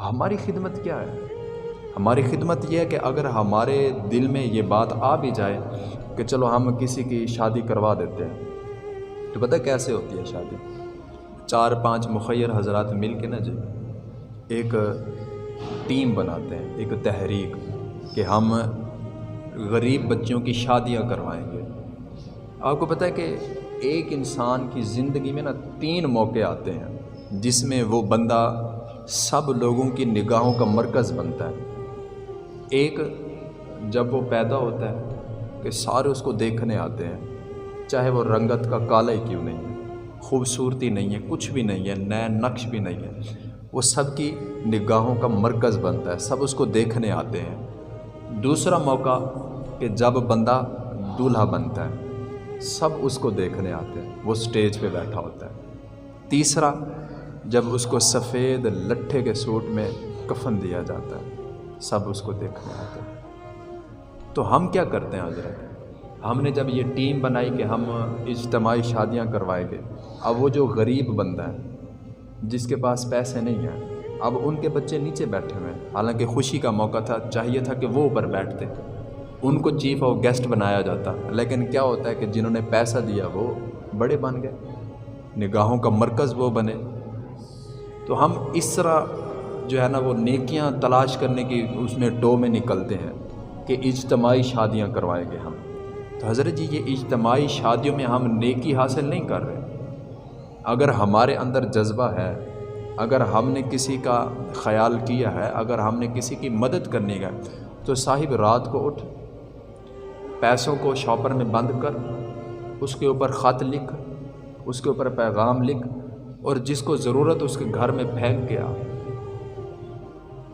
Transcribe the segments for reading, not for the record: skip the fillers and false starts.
ہماری خدمت کیا ہے؟ ہماری خدمت یہ ہے کہ اگر ہمارے دل میں یہ بات آ بھی جائے کہ چلو ہم کسی کی شادی کروا دیتے ہیں، تو پتہ کیسے ہوتی ہے شادی؟ 4-5 مخیر حضرات مل کے نا جی ایک ٹیم بناتے ہیں، ایک تحریک، کہ ہم غریب بچوں کی شادیاں کروائیں گے۔ آپ کو پتہ ہے کہ ایک انسان کی زندگی میں نا 3 موقع آتے ہیں جس میں وہ بندہ سب لوگوں کی نگاہوں کا مرکز بنتا ہے۔ ایک جب وہ پیدا ہوتا ہے کہ سارے اس کو دیکھنے آتے ہیں، چاہے وہ رنگت کا کالا ہی کیوں نہیں ہے، خوبصورتی نہیں ہے، کچھ بھی نہیں ہے، نیا نقش بھی نہیں ہے، وہ سب کی نگاہوں کا مرکز بنتا ہے، سب اس کو دیکھنے آتے ہیں۔ دوسرا موقع کہ جب بندہ دولہا بنتا ہے، سب اس کو دیکھنے آتے ہیں، وہ سٹیج پہ بیٹھا ہوتا ہے۔ تیسرا جب اس کو سفید لٹھے کے سوٹ میں کفن دیا جاتا ہے، سب اس کو دیکھنے آتے ہیں۔ تو ہم کیا کرتے ہیں حضرت؟ ہم نے جب یہ ٹیم بنائی کہ ہم اجتماعی شادیاں کروائیں گے، اب وہ جو غریب بندہ ہے جس کے پاس پیسے نہیں ہیں، اب ان کے بچے نیچے بیٹھے ہوئے ہیں، حالانکہ خوشی کا موقع تھا، چاہیے تھا کہ وہ اوپر بیٹھتے، ان کو چیف اور گیسٹ بنایا جاتا، لیکن کیا ہوتا ہے کہ جنہوں نے پیسہ دیا وہ بڑے بن گئے، نگاہوں کا مرکز وہ بنے۔ تو ہم اس طرح جو ہے نا وہ نیکیاں تلاش کرنے کی اس میں ٹو میں نکلتے ہیں کہ اجتماعی شادیاں کروائیں گے ہم۔ تو حضرت جی یہ اجتماعی شادیوں میں ہم نیکی حاصل نہیں کر رہے۔ اگر ہمارے اندر جذبہ ہے، اگر ہم نے کسی کا خیال کیا ہے، اگر ہم نے کسی کی مدد کرنی ہے، تو صاحب رات کو اٹھ، پیسوں کو شاپر میں بند کر، اس کے اوپر خط لکھ، اس کے اوپر پیغام لکھ، اور جس کو ضرورت اس کے گھر میں پھینک کے آ۔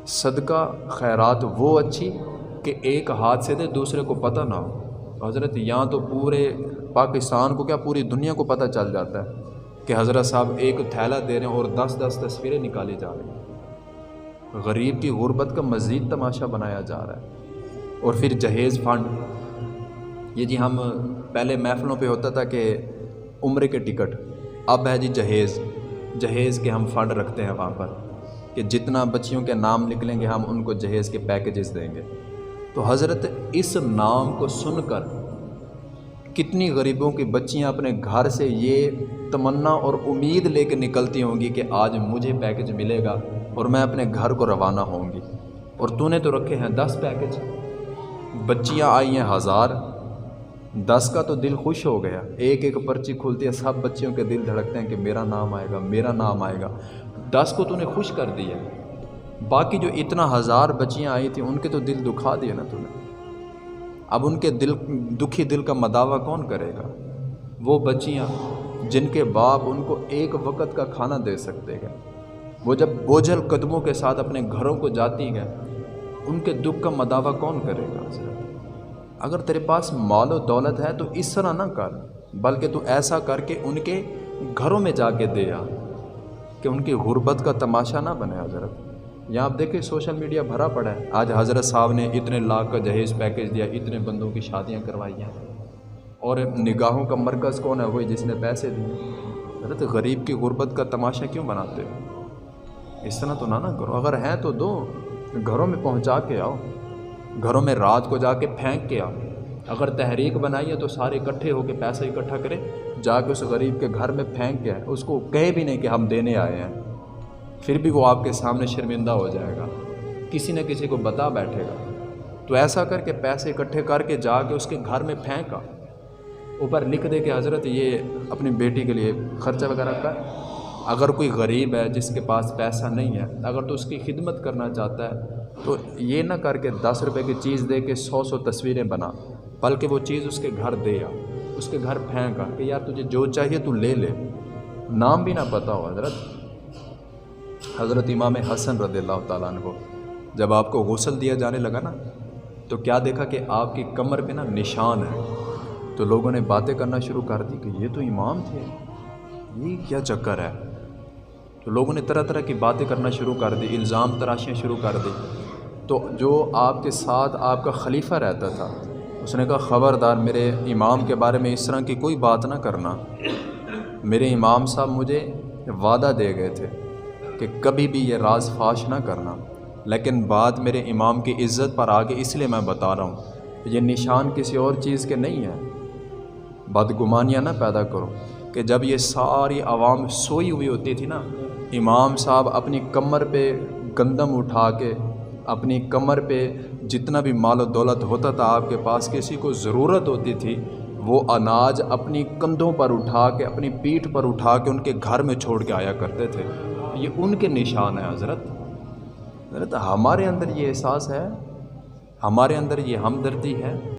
صدقہ خیرات وہ اچھی کہ ایک ہاتھ سے دے دوسرے کو پتہ نہ ہو۔ حضرت یہاں تو پورے پاکستان کو کیا پوری دنیا کو پتہ چل جاتا ہے کہ حضرت صاحب ایک تھیلا دے رہے ہیں اور 10-10 تصویریں نکالی جا رہی ہیں۔ غریب کی غربت کا مزید تماشا بنایا جا رہا ہے۔ اور پھر جہیز فنڈ، یہ جی ہم پہلے محفلوں پہ ہوتا تھا کہ عمرے کے ٹکٹ، اب ہے جی جہیز کے ہم فنڈ رکھتے ہیں وہاں پر کہ جتنا بچیوں کے نام نکلیں گے ہم ان کو جہیز کے پیکیجز دیں گے۔ تو حضرت اس نام کو سن کر کتنی غریبوں کی بچیاں اپنے گھر سے یہ تمنا اور امید لے کے نکلتی ہوں گی کہ آج مجھے پیکیج ملے گا اور میں اپنے گھر کو روانہ ہوں گی، اور تو نے تو رکھے ہیں 10 پیکیج، بچیاں آئی ہیں 1000، 10 کا تو دل خوش ہو گیا، ایک ایک پرچی کھلتی ہے، سب بچیوں کے دل دھڑکتے ہیں کہ میرا نام آئے گا، میرا نام آئے گا۔ 10 کو تو نے خوش کر دیا، باقی جو اتنا 1000 بچیاں آئی تھیں ان کے تو دل دکھا دیا نا تو نے۔ اب ان کے دکھی دل کا مداوع کون کرے گا؟ وہ بچیاں جن کے باپ ان کو ایک وقت کا کھانا دے سکتے ہیں، وہ جب بوجھل قدموں کے ساتھ اپنے گھروں کو جاتی ہیں، ان کے دکھ کا مداوع کون کرے گا؟ اگر تیرے پاس مال و دولت ہے تو اس طرح نہ کر، بلکہ تو ایسا کر کے ان کے گھروں میں جا کے دے آ، کہ ان کی غربت کا تماشا نہ بنے۔ حضرت یہاں آپ دیکھیں سوشل میڈیا بھرا پڑا ہے، آج حضرت صاحب نے اتنے لاکھ کا جہیز پیکیج دیا، اتنے بندوں کی شادیاں کروائی ہیں، اور نگاہوں کا مرکز کون ہے؟ وہی جس نے پیسے دیے۔ حضرت غریب کی غربت کا تماشا کیوں بناتے ہو؟ اس طرح تو نہ کرو، اگر ہیں تو دو، گھروں میں پہنچا کے آؤ، گھروں میں رات کو جا کے پھینک کے آؤ۔ اگر تحریک بنائی ہے تو سارے اکٹھے ہو کے پیسہ اکٹھا کریں، جا کے اس غریب کے گھر میں پھینک کے آئے، اس کو کہے بھی نہیں کہ ہم دینے آئے ہیں، پھر بھی وہ آپ کے سامنے شرمندہ ہو جائے گا، کسی نہ کسی کو بتا بیٹھے گا۔ تو ایسا کر کے پیسے اکٹھے کر کے جا کے اس کے گھر میں پھینکا، اوپر لکھ دے کہ حضرت یہ اپنی بیٹی کے لیے خرچہ وغیرہ کر۔ اگر کوئی غریب ہے جس کے پاس پیسہ نہیں ہے، اگر تو اس کی خدمت کرنا چاہتا ہے تو یہ نہ کر کے 10 روپے کی چیز دے کے 100 تصویریں بنا، بلکہ وہ چیز اس کے گھر دے آ، اس کے گھر پھینکا کہ یار تجھے جو چاہیے تو لے لے، نام بھی نہ پتہ ہو۔ حضرت امام حسن رضی اللہ تعالیٰ عنہ کو جب آپ کو غسل دیا جانے لگا نا، تو کیا دیکھا کہ آپ کی کمر پہ نا نشان ہے، تو لوگوں نے باتیں کرنا شروع کر دی کہ یہ تو امام تھے، یہ کیا چکر ہے؟ تو لوگوں نے طرح طرح کی باتیں کرنا شروع کر دی، الزام تراشیاں شروع کر دی۔ تو جو آپ کے ساتھ آپ کا خلیفہ رہتا تھا، اس نے کہا خبردار میرے امام کے بارے میں اس طرح کی کوئی بات نہ کرنا، میرے امام صاحب مجھے وعدہ دے گئے تھے کہ کبھی بھی یہ راز فاش نہ کرنا، لیکن بات میرے امام کی عزت پر آگے اس لیے میں بتا رہا ہوں، یہ نشان کسی اور چیز کے نہیں ہیں۔ بدگمانیاں نہ پیدا کرو کہ جب یہ ساری عوام سوئی ہوئی ہوتی تھی نا، امام صاحب اپنی کمر پہ گندم اٹھا کے، اپنی کمر پہ جتنا بھی مال و دولت ہوتا تھا آپ کے پاس، کسی کو ضرورت ہوتی تھی، وہ اناج اپنی کندھوں پر اٹھا کے، اپنی پیٹھ پر اٹھا کے ان کے گھر میں چھوڑ کے آیا کرتے تھے۔ یہ ان کے نشان ہیں حضرت ہمارے اندر یہ احساس ہے، ہمارے اندر یہ ہمدردی ہے۔